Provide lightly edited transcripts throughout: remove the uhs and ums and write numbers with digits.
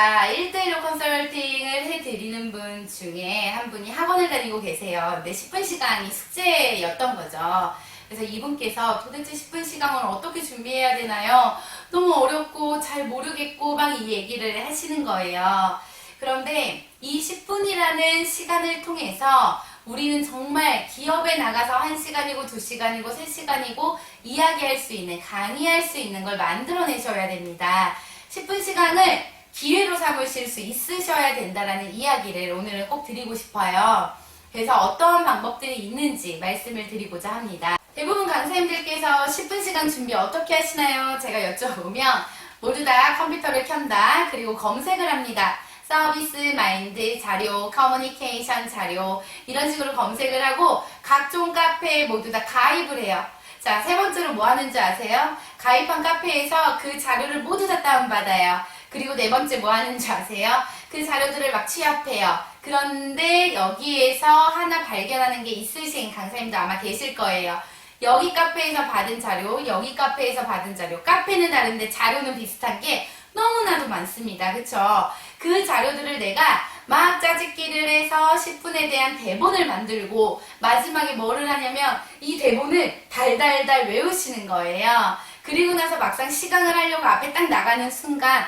제가 1대1로 컨설팅을 해드리는 분 중에 한 분이 학원을 다니고 계세요. 근데 10분 시간이 숙제였던 거죠. 그래서 이분께서 도대체 10분 시간을 어떻게 준비해야 되나요? 너무 어렵고 잘 모르겠고 막 이 얘기를 하시는 거예요. 그런데 이 10분이라는 시간을 통해서 우리는 정말 기업에 나가서 1시간이고 2시간이고 3시간이고 이야기할 수 있는, 강의할 수 있는 걸 만들어내셔야 됩니다. 10분 시간을 기회로 삼으실 수 있으셔야 된다라는 이야기를 오늘은 꼭 드리고 싶어요. 그래서 어떤 방법들이 있는지 말씀을 드리고자 합니다. 대부분 강사님들께서 10분 시간 준비 어떻게 하시나요? 제가 여쭤보면 모두 다 컴퓨터를 켠다. 그리고 검색을 합니다. 서비스 마인드 자료, 커뮤니케이션 자료 이런 식으로 검색을 하고 각종 카페에 모두 다 가입을 해요. 자, 세 번째로 뭐 하는지 아세요? 가입한 카페에서 그 자료를 모두 다 다운받아요. 그리고 네 번째 뭐 하는지 아세요? 그 자료들을 막 취합해요. 그런데 여기에서 하나 발견하는 게 있으신 강사님도 아마 계실 거예요. 여기 카페에서 받은 자료, 여기 카페에서 받은 자료. 카페는 다른데 자료는 비슷한 게 너무나도 많습니다. 그쵸? 그 자료들을 내가 막 짜집기를 해서 10분에 대한 대본을 만들고 마지막에 뭐를 하냐면 이 대본을 달달달 외우시는 거예요. 그리고 나서 막상 시강을 하려고 앞에 딱 나가는 순간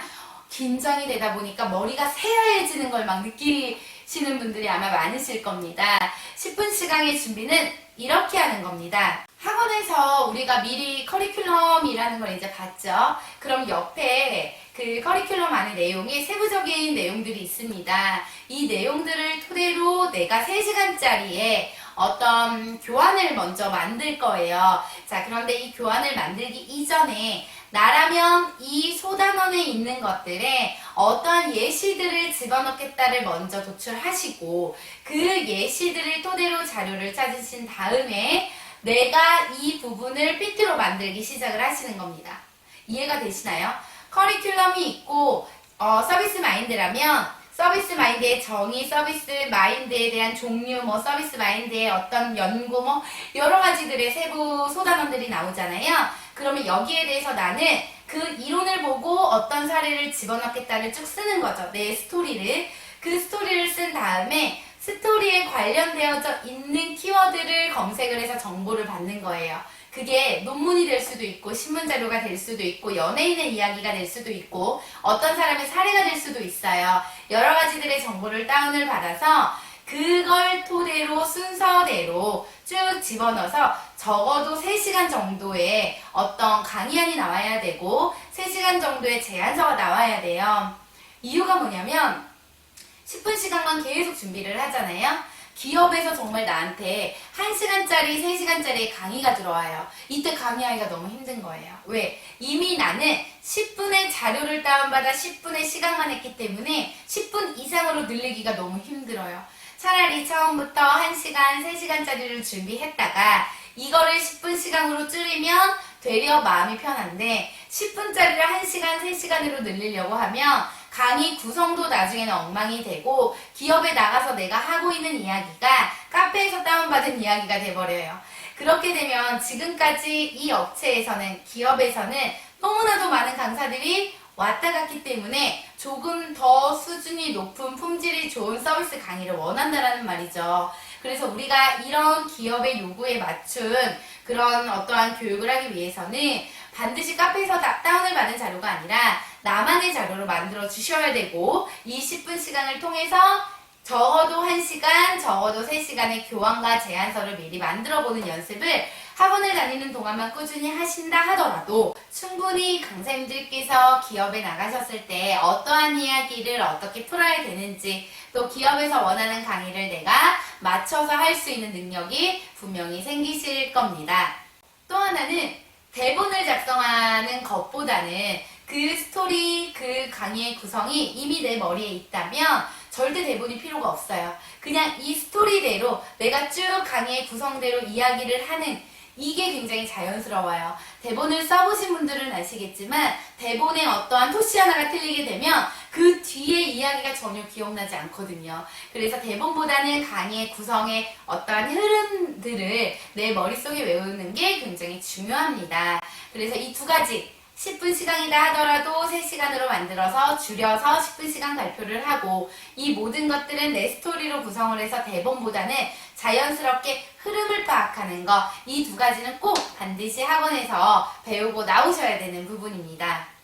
긴장이 되다 보니까 머리가 새하얘지는 걸 막 느끼시는 분들이 아마 많으실 겁니다. 10분 시강의 준비는 이렇게 하는 겁니다. 학원에서 우리가 미리 커리큘럼이라는 걸 이제 봤죠. 그럼 옆에 그 커리큘럼 안에 내용에 세부적인 내용들이 있습니다. 이 내용들을 토대로 내가 3시간짜리에 어떤 교환을 먼저 만들 거예요. 자, 그런데 이 교환을 만들기 이전에 나라면 이 소단원에 있는 것들에 어떠한 예시들을 집어넣겠다를 먼저 도출하시고 그 예시들을 토대로 자료를 찾으신 다음에 내가 이 부분을 PPT로 만들기 시작을 하시는 겁니다. 이해가 되시나요? 커리큘럼이 있고 서비스 마인드라면 서비스 마인드의 정의, 서비스 마인드에 대한 종류, 뭐 서비스 마인드의 어떤 연구, 뭐 여러 가지들의 세부 소단원들이 나오잖아요. 그러면 여기에 대해서 나는 그 이론을 보고 어떤 사례를 집어넣겠다를 쭉 쓰는 거죠. 내 스토리를. 그 스토리를 쓴 다음에 스토리에 관련되어져 있는 키워드를 검색을 해서 정보를 받는 거예요. 그게 논문이 될 수도 있고 신문자료가 될 수도 있고 연예인의 이야기가 될 수도 있고 어떤 사람의 사례가 될 수도 있어요. 여러 가지들의 정보를 다운을 받아서 그걸 토대로 순서대로 쭉 집어넣어서 적어도 3시간 정도의 어떤 강의안이 나와야 되고 3시간 정도의 제안서가 나와야 돼요. 이유가 뭐냐면 10분 시간만 계속 준비를 하잖아요. 기업에서 정말 나한테 1시간짜리, 3시간짜리 강의가 들어와요. 이때 강의하기가 너무 힘든 거예요. 왜? 이미 나는 10분의 자료를 다운받아 10분의 시간만 했기 때문에 10분 이상으로 늘리기가 너무 힘들어요. 차라리 처음부터 1시간, 3시간짜리를 준비했다가 이거를 10분 시간으로 줄이면 되려 마음이 편한데 10분짜리를 1시간, 3시간으로 늘리려고 하면 강의 구성도 나중에는 엉망이 되고 기업에 나가서 내가 하고 있는 이야기가 카페에서 다운받은 이야기가 돼버려요. 그렇게 되면 지금까지 이 업체에서는, 기업에서는 너무나도 많은 강사들이 왔다 갔기 때문에 조금 더 수준이 높은 품질이 좋은 서비스 강의를 원한다라는 말이죠. 그래서 우리가 이런 기업의 요구에 맞춘 그런 어떠한 교육을 하기 위해서는 반드시 카페에서 다운을 받은 자료가 아니라 나만의 자료로 만들어 주셔야 되고 이 10분 시간을 통해서 적어도 1시간, 적어도 3시간의 교환과 제안서를 미리 만들어 보는 연습을 학원을 다니는 동안만 꾸준히 하신다 하더라도 충분히 강사님들께서 기업에 나가셨을 때 어떠한 이야기를 어떻게 풀어야 되는지 또 기업에서 원하는 강의를 내가 맞춰서 할 수 있는 능력이 분명히 생기실 겁니다. 또 하나는 대본을 작성하는 것보다는 그 스토리, 그 강의의 구성이 이미 내 머리에 있다면 절대 대본이 필요가 없어요. 그냥 이 스토리대로 내가 쭉 강의의 구성대로 이야기를 하는 이게 굉장히 자연스러워요. 대본을 써보신 분들은 아시겠지만 대본에 어떠한 토시 하나가 틀리게 되면 그 뒤에 이야기가 전혀 기억나지 않거든요. 그래서 대본보다는 강의의 구성의 어떠한 흐름들을 내 머릿속에 외우는 게 굉장히 중요합니다. 그래서 이 두 가지 10분 시간이다 하더라도 3시간으로 만들어서 줄여서 10분 시간 발표를 하고, 이 모든 것들은 내 스토리로 구성을 해서 대본보다는 자연스럽게 흐름을 파악하는 거, 이 두 가지는 꼭 반드시 학원에서 배우고 나오셔야 되는 부분입니다.